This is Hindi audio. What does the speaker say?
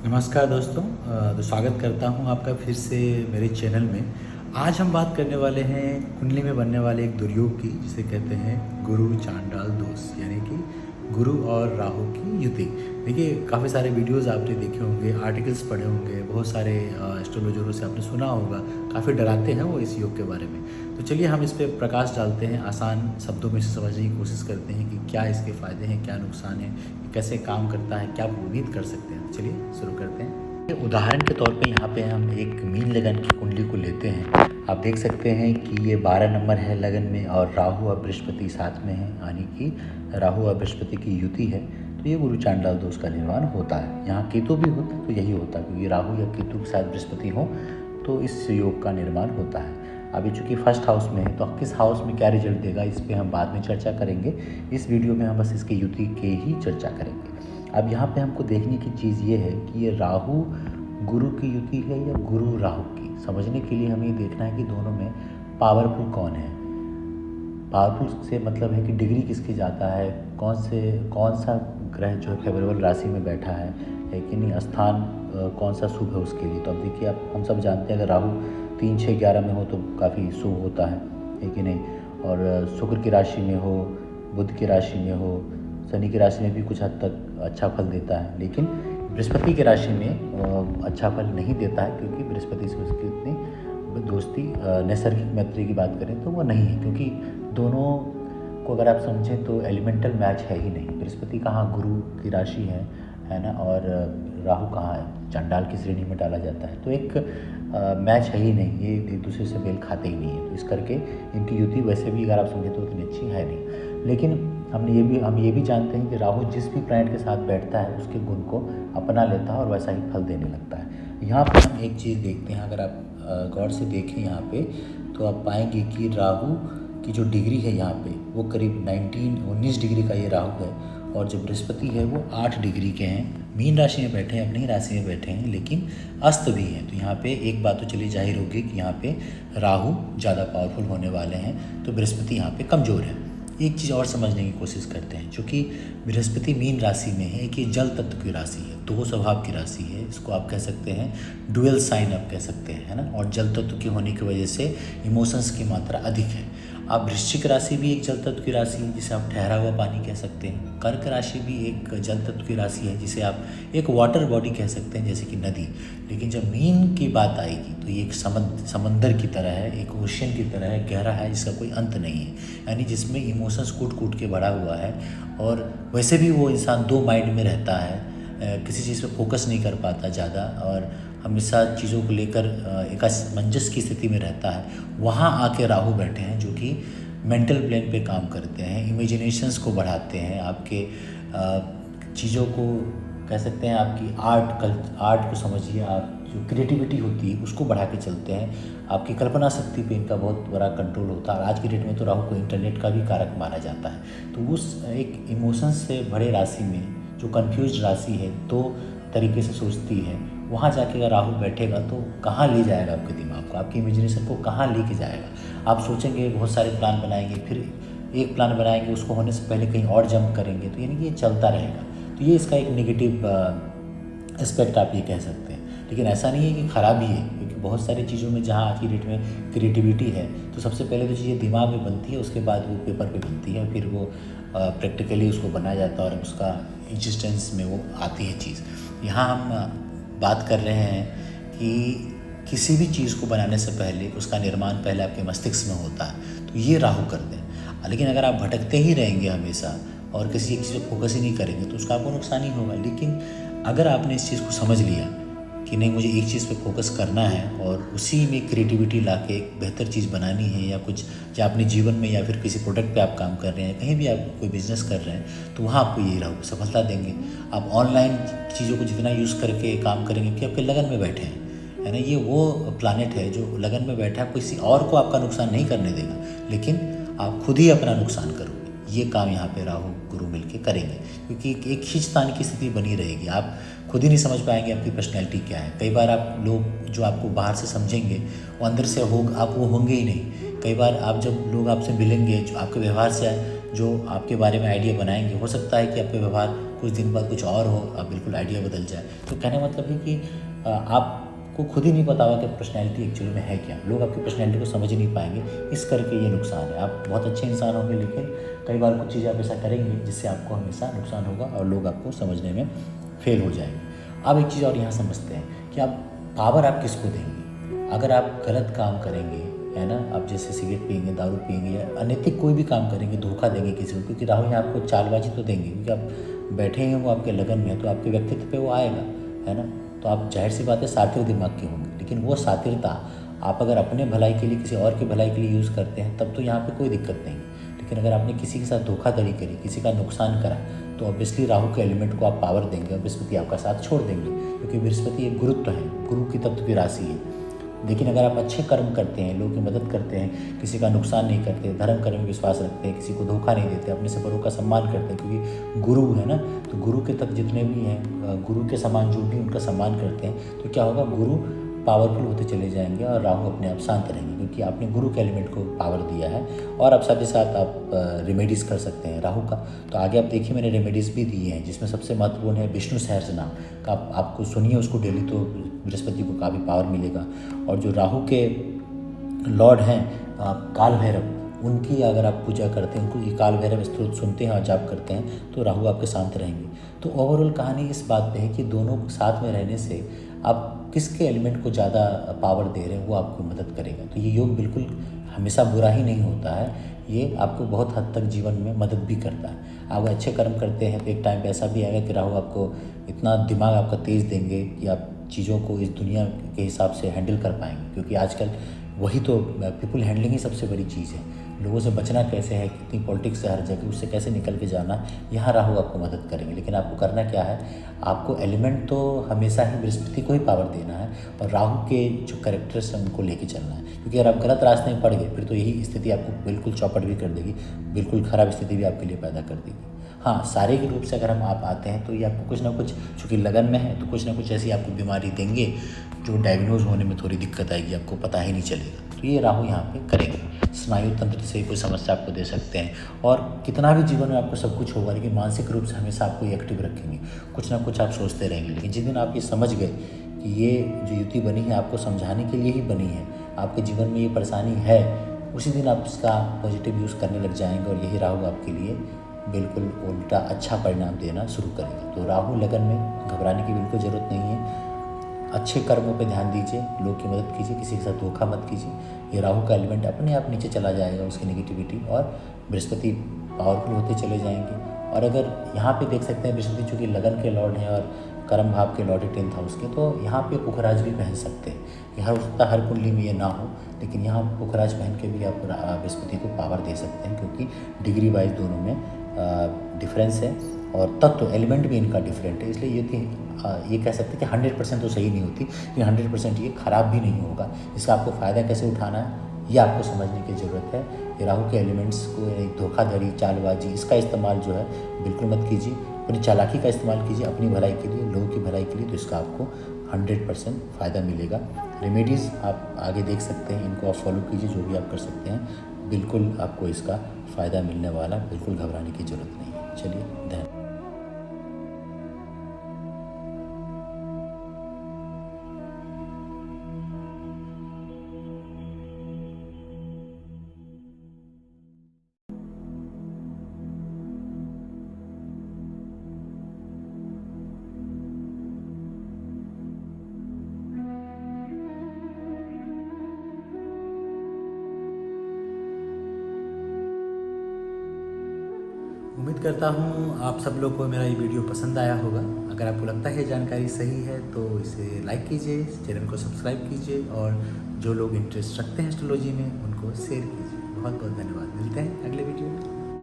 नमस्कार दोस्तों। तो स्वागत करता हूं आपका फिर से मेरे चैनल में। आज हम बात करने वाले हैं कुंडली में बनने वाले एक दुर्योग की, जिसे कहते हैं गुरु चांडाल दोष, यानी कि गुरु और राहु की युति। देखिए, काफ़ी सारे वीडियोस आपने देखे होंगे, आर्टिकल्स पढ़े होंगे, बहुत सारे एस्ट्रोलॉजरों से आपने सुना होगा। काफ़ी डराते हैं वो इस योग के बारे में। तो चलिए हम इस पर प्रकाश डालते हैं, आसान शब्दों में से समझने की कोशिश करते हैं कि क्या इसके फ़ायदे हैं, क्या नुकसान है, कैसे काम करता है, क्या आप उम्मीद कर सकते हैं। चलिए शुरू करते हैं। उदाहरण के तौर पे यहाँ पे हम एक मीन लगन की कुंडली को लेते हैं। आप देख सकते हैं कि ये 12 नंबर है लगन में, और राहु और बृहस्पति साथ में है, यानी कि राहु और बृहस्पति की युति है। तो ये गुरु चांडाल दोष का निर्माण होता है। यहाँ केतु भी होता तो यही होता, क्योंकि राहु या केतु के साथ बृहस्पति हो तो इस योग का निर्माण होता है। अभी चूँकि फर्स्ट हाउस में है, तो किस हाउस में क्या रिजल्ट देगा इस पर हम बाद में चर्चा करेंगे। इस वीडियो में हम बस इसके युति के ही चर्चा करेंगे। अब यहाँ पे हमको देखने की चीज़ ये है कि ये राहु गुरु की युति है या गुरु राहु की। समझने के लिए हमें देखना है कि दोनों में पावरफुल कौन है। पावरफुल से मतलब है कि डिग्री किसकी जाता है, कौन सा ग्रह जो है फेवरेबल राशि में बैठा है कि नहीं, स्थान कौन सा शुभ है उसके लिए। तो अब देखिए, आप हम सब जानते हैं अगर राहु 3, 6, 11 में हो तो काफ़ी शुभ होता है कि नहीं। और शुक्र की राशि में हो, बुध की राशि में हो, शनि की राशि में भी कुछ हद तक अच्छा फल देता है, लेकिन बृहस्पति की राशि में अच्छा फल नहीं देता है, क्योंकि बृहस्पति से उसकी उतनी दोस्ती नैसर्गिक मैत्री की बात करें तो वो नहीं है, क्योंकि दोनों को अगर आप समझें तो एलिमेंटल मैच है ही नहीं। बृहस्पति कहाँ गुरु की राशि है ना, और राहु कहाँ है, चांडाल की श्रेणी में डाला जाता है। तो एक मैच है ही नहीं, ये एक दूसरे से मेल खाते ही नहीं है। तो इस करके इनकी युति वैसे भी अगर आप समझें तो उतनी अच्छी है नहीं। लेकिन हम ये भी जानते हैं कि राहु जिस भी प्लैनेट के साथ बैठता है उसके गुण को अपना लेता है और वैसा ही फल देने लगता है। यहाँ पर हम एक चीज़ देखते हैं, अगर आप गौर से देखें यहाँ पे, तो आप पाएंगे कि राहु की जो डिग्री है यहाँ पे वो करीब 19 डिग्री का ये राहु है, और जो बृहस्पति है वो 8 डिग्री के हैं। मीन राशि में बैठे हैं, अपनी राशि में बैठे हैं, लेकिन अस्त भी हैं। तो यहाँ पे एक बात तो चलिए जाहिर होगी कि यहाँ पे राहु ज़्यादा पावरफुल होने वाले हैं, तो बृहस्पति यहाँ पे कमज़ोर है। एक चीज़ और समझने की कोशिश करते हैं, चूँकि बृहस्पति मीन राशि में है, कि जल तत्व की राशि है, दो स्वभाव की राशि है। इसको आप कह सकते हैं डुअल साइन आप कह सकते हैं, है ना। और जल तत्व की होने की वजह से इमोशंस की मात्रा अधिक है। आप वृश्चिक राशि भी एक जल तत्व की राशि है, जिसे आप ठहरा हुआ पानी कह सकते हैं। कर्क राशि भी एक जल तत्व की राशि है, जिसे आप एक वाटर बॉडी कह सकते हैं, जैसे कि नदी। लेकिन जब मीन की बात आएगी तो ये एक समंदर की तरह है, एक ओशियन की तरह है, गहरा है, जिसका कोई अंत नहीं है, यानी जिसमें इमोशंस कूट कूट के भरा हुआ है। और वैसे भी वो इंसान दो माइंड में रहता है, किसी चीज़ पे फोकस नहीं कर पाता ज़्यादा, और हमेशा चीज़ों को लेकर एक असमंजस की स्थिति में रहता है। वहाँ आके राहु बैठे हैं, जो कि मेंटल प्लेन पे काम करते हैं, इमेजिनेशंस को बढ़ाते हैं, आपके चीज़ों को कह सकते हैं, आपकी आर्ट को समझिए, आप जो क्रिएटिविटी होती है उसको बढ़ा के चलते हैं। आपकी कल्पना शक्ति पे इनका बहुत बड़ा कंट्रोल होता है। आज की डेट में तो राहु को इंटरनेट का भी कारक माना जाता है। तो उस एक इमोशंस से भरे राशि में, जो कन्फ्यूज राशि है, दो तरीके से सोचती है, वहाँ जाके अगर राहु बैठेगा तो कहाँ ले जाएगा आपके दिमाग को, आपकी इमेजिनेशन को कहाँ लेके जाएगा। आप सोचेंगे, बहुत सारे प्लान बनाएंगे, फिर एक प्लान बनाएंगे, उसको होने से पहले कहीं और जंप करेंगे, तो यानी कि ये चलता रहेगा। तो ये इसका एक नेगेटिव एस्पेक्ट आप ये कह सकते हैं। लेकिन ऐसा नहीं है कि ख़राबी है, क्योंकि बहुत सारी चीज़ों में जहाँ आज की डेट में क्रिएटिविटी है, तो सबसे पहले तो चीज़ें दिमाग में बनती है, उसके बाद वो पेपर पे बनती है, फिर वो प्रैक्टिकली उसको बनाया जाता है और उसका एग्जिस्टेंस में वो आती है चीज़। यहाँ हम बात कर रहे हैं कि किसी भी चीज़ को बनाने से पहले उसका निर्माण पहले आपके मस्तिष्क में होता है, तो ये राहु कर दें। लेकिन अगर आप भटकते ही रहेंगे हमेशा और किसी एक चीज़ पर फोकस ही नहीं करेंगे, तो उसका आपको नुकसान ही होगा। लेकिन अगर आपने इस चीज़ को समझ लिया कि नहीं, मुझे एक चीज़ पे फोकस करना है और उसी में क्रिएटिविटी लाके एक बेहतर चीज़ बनानी है, या कुछ या अपने जीवन में या फिर किसी प्रोडक्ट पे आप काम कर रहे हैं, कहीं भी आप कोई बिजनेस कर रहे हैं, तो वहाँ आपको ये राहु सफलता देंगे। आप ऑनलाइन चीज़ों को जितना यूज़ करके काम करेंगे, कि आपके लगन में बैठे हैं, है ना। ये वो प्लानेट है जो लगन में बैठा है, किसी और को आपका नुकसान नहीं करने देगा, लेकिन आप खुद ही अपना नुकसान करोगे। ये काम यहाँ पे राहु गुरु मिलके करेंगे, क्योंकि एक खींचतान की स्थिति बनी रहेगी। आप खुद ही नहीं समझ पाएंगे आपकी पर्सनैलिटी क्या है। कई बार आप लोग जो आपको बाहर से समझेंगे, वो अंदर से आप वो होंगे ही नहीं। कई बार आप जब लोग आपसे मिलेंगे, जो आपके व्यवहार से जो आपके बारे में आइडिया बनाएंगे, हो सकता है कि आपका व्यवहार कुछ दिन बाद कुछ और हो, आप बिल्कुल आइडिया बदल जाए। तो कहने का मतलब है कि आपको खुद ही नहीं पता होगा कि पर्सनैलिटी एक्चुअली में है क्या। लोग आपकी पर्सनैलिटी को समझ ही नहीं पाएंगे, इस करके ये नुकसान है। आप बहुत अच्छे इंसान होंगे, लेकिन कई बार कुछ चीज़ें आप ऐसा करेंगे जिससे आपको हमेशा नुकसान होगा और लोग आपको समझने में फेल हो जाएंगे। अब एक चीज़ और यहाँ समझते हैं कि आप पावर आप किसको देंगे। अगर आप गलत काम करेंगे, है ना, आप जैसे सिगरेट पिएंगे, दारू पिएंगे या अनैतिक कोई भी काम करेंगे, धोखा देंगे किसी को, क्योंकि राहु यहाँ आपको चालबाजी तो देंगे, क्योंकि आप बैठे हैं वो आपके लगन में है, तो आपके व्यक्तित्व पे वो आएगा, है ना। तो आप जाहिर सी बात है सातिर दिमाग के होंगे, लेकिन वो सातिरता आप अगर अपने भलाई के लिए, किसी और की भलाई के लिए यूज़ करते हैं तब तो यहाँ पे कोई दिक्कत नहीं। लेकिन अगर आपने किसी के साथ धोखाधड़ी करी, किसी का नुकसान करा, तो ऑब्वियसली राहु के एलिमेंट को आप पावर देंगे और बृहस्पति आपका साथ छोड़ देंगे, क्योंकि बृहस्पति एक गुरुत्व है, गुरु की तत्व की राशि है। लेकिन अगर आप अच्छे कर्म करते हैं, लोगों की मदद करते हैं, किसी का नुकसान नहीं करते, धर्म कर्म में विश्वास रखते हैं, किसी को धोखा नहीं देते, अपने से बड़ों का सम्मान करते हैं, क्योंकि गुरु है ना, तो गुरु के तक जितने भी हैं, गुरु के समान जो भी उनका सम्मान करते हैं, तो क्या होगा, गुरु पावरफुल होते चले जाएंगे और राहु अपने आप शांत रहेंगे, क्योंकि आपने गुरु के एलिमेंट को पावर दिया है। और आप साथ ही साथ आप रेमेडीज़ कर सकते हैं राहु का। तो आगे आप देखिए मैंने रेमेडीज़ भी दिए हैं, जिसमें सबसे महत्वपूर्ण है विष्णु सहस्त्रनाम का। आपको सुनिए उसको डेली, तो बृहस्पति को काफ़ी पावर मिलेगा। और जो राहु के लॉर्ड हैं काल भैरव, उनकी अगर आप पूजा करते हैं, उनको काल भैरव स्तोत्र सुनते हैं और जाप करते हैं, तो राहु आपके शांत रहेंगे। तो ओवरऑल कहानी इस बात पे है कि दोनों साथ में रहने से आप किसके एलिमेंट को ज़्यादा पावर दे रहे हैं, वो आपको मदद करेगा। तो ये योग बिल्कुल हमेशा बुरा ही नहीं होता है, ये आपको बहुत हद तक जीवन में मदद भी करता है। आप अच्छे कर्म करते हैं तो एक टाइम पे ऐसा भी आएगा कि राहु आपको इतना दिमाग आपका तेज़ देंगे कि आप चीज़ों को इस दुनिया के हिसाब से हैंडल कर पाएंगे, क्योंकि आजकल वही तो पीपल हैंडलिंग ही सबसे बड़ी चीज़ है। लोगों से बचना कैसे है, कितनी पॉलिटिक्स है हर जगह, उससे कैसे निकल के जाना, यहाँ राहु आपको मदद करेंगे। लेकिन आपको करना क्या है, आपको एलिमेंट तो हमेशा ही बृहस्पति को ही पावर देना है और राहु के जो कैरेक्टर्स हैं उनको लेके चलना है। क्योंकि अगर आप गलत रास्ते में पड़ गए फिर तो यही स्थिति आपको बिल्कुल चौपट भी कर देगी, बिल्कुल ख़राब स्थिति भी आपके लिए पैदा कर देगी। हाँ, शारीरिक रूप से अगर हम आप आते हैं तो ये आपको कुछ ना कुछ, चूँकि लगन में है, तो कुछ ना कुछ ऐसी आपको बीमारी देंगे जो डायग्नोज होने में थोड़ी दिक्कत आएगी, आपको पता ही नहीं चलेगा। तो ये राहु यहाँ पे करेंगे। स्नायु तंत्र से कोई समस्या आपको दे सकते हैं, और कितना भी जीवन में आपको सब कुछ होगा, लेकिन मानसिक रूप से हमेशा आपको ये एक्टिव रखेंगे, कुछ ना कुछ आप सोचते रहेंगे। लेकिन जिस दिन आप ये समझ गए कि ये जो युति बनी है आपको समझाने के लिए ही बनी है, आपके जीवन में ये परेशानी है, उसी दिन आप इसका पॉजिटिव यूज़ करने लग जाएंगे और यही राहु आपके लिए बिल्कुल उल्टा अच्छा परिणाम देना शुरू करेगा। तो राहु लगन में घबराने की बिल्कुल ज़रूरत नहीं है। अच्छे कर्मों पे ध्यान दीजिए, लोग की मदद कीजिए, किसी के साथ धोखा मत कीजिए। ये राहु का एलिमेंट अपने आप नीचे चला जाएगा, उसकी नेगेटिविटी, और बृहस्पति पावरफुल होते चले जाएंगे। और अगर यहाँ पे देख सकते हैं बृहस्पति चूँकि लगन के लॉर्ड हैं और कर्म भाव के लॉर्ड है 10th हाउस के, तो यहाँ पे पुखराज भी पहन सकते हैं। ये हर सकता हर कुंडली में ये ना हो, लेकिन यहाँ पुखराज पहन के भी आप बृहस्पति को पावर दे सकते हैं, क्योंकि डिग्री वाइज दोनों में डिफरेंस है और तत्व एलिमेंट भी इनका डिफरेंट है। इसलिए ये कह सकते हैं कि 100% तो सही नहीं होती, लेकिन 100% ये ख़राब भी नहीं होगा। इसका आपको फ़ायदा कैसे उठाना है ये आपको समझने की ज़रूरत है। ये राहु के एलिमेंट्स को, धोखाधड़ी, चालबाजी, इसका इस्तेमाल जो है बिल्कुल मत कीजिए। अपनी चालाकी का इस्तेमाल कीजिए अपनी भलाई के लिए, लोगों की भलाई के लिए, तो इसका आपको 100% फ़ायदा मिलेगा। रेमेडीज़ आप आगे देख सकते हैं, इनको आप फॉलो कीजिए, जो भी आप कर सकते हैं, बिल्कुल आपको इसका फ़ायदा मिलने वाला, बिल्कुल घबराने की ज़रूरत नहीं है। चलिए, धन्यवाद। उम्मीद करता हूँ आप सब लोग को मेरा ये वीडियो पसंद आया होगा। अगर आपको लगता है जानकारी सही है तो इसे लाइक कीजिए, चैनल को सब्सक्राइब कीजिए, और जो लोग इंटरेस्ट रखते हैं एस्ट्रोलॉजी में उनको शेयर कीजिए। बहुत बहुत धन्यवाद। मिलते हैं अगले वीडियो में।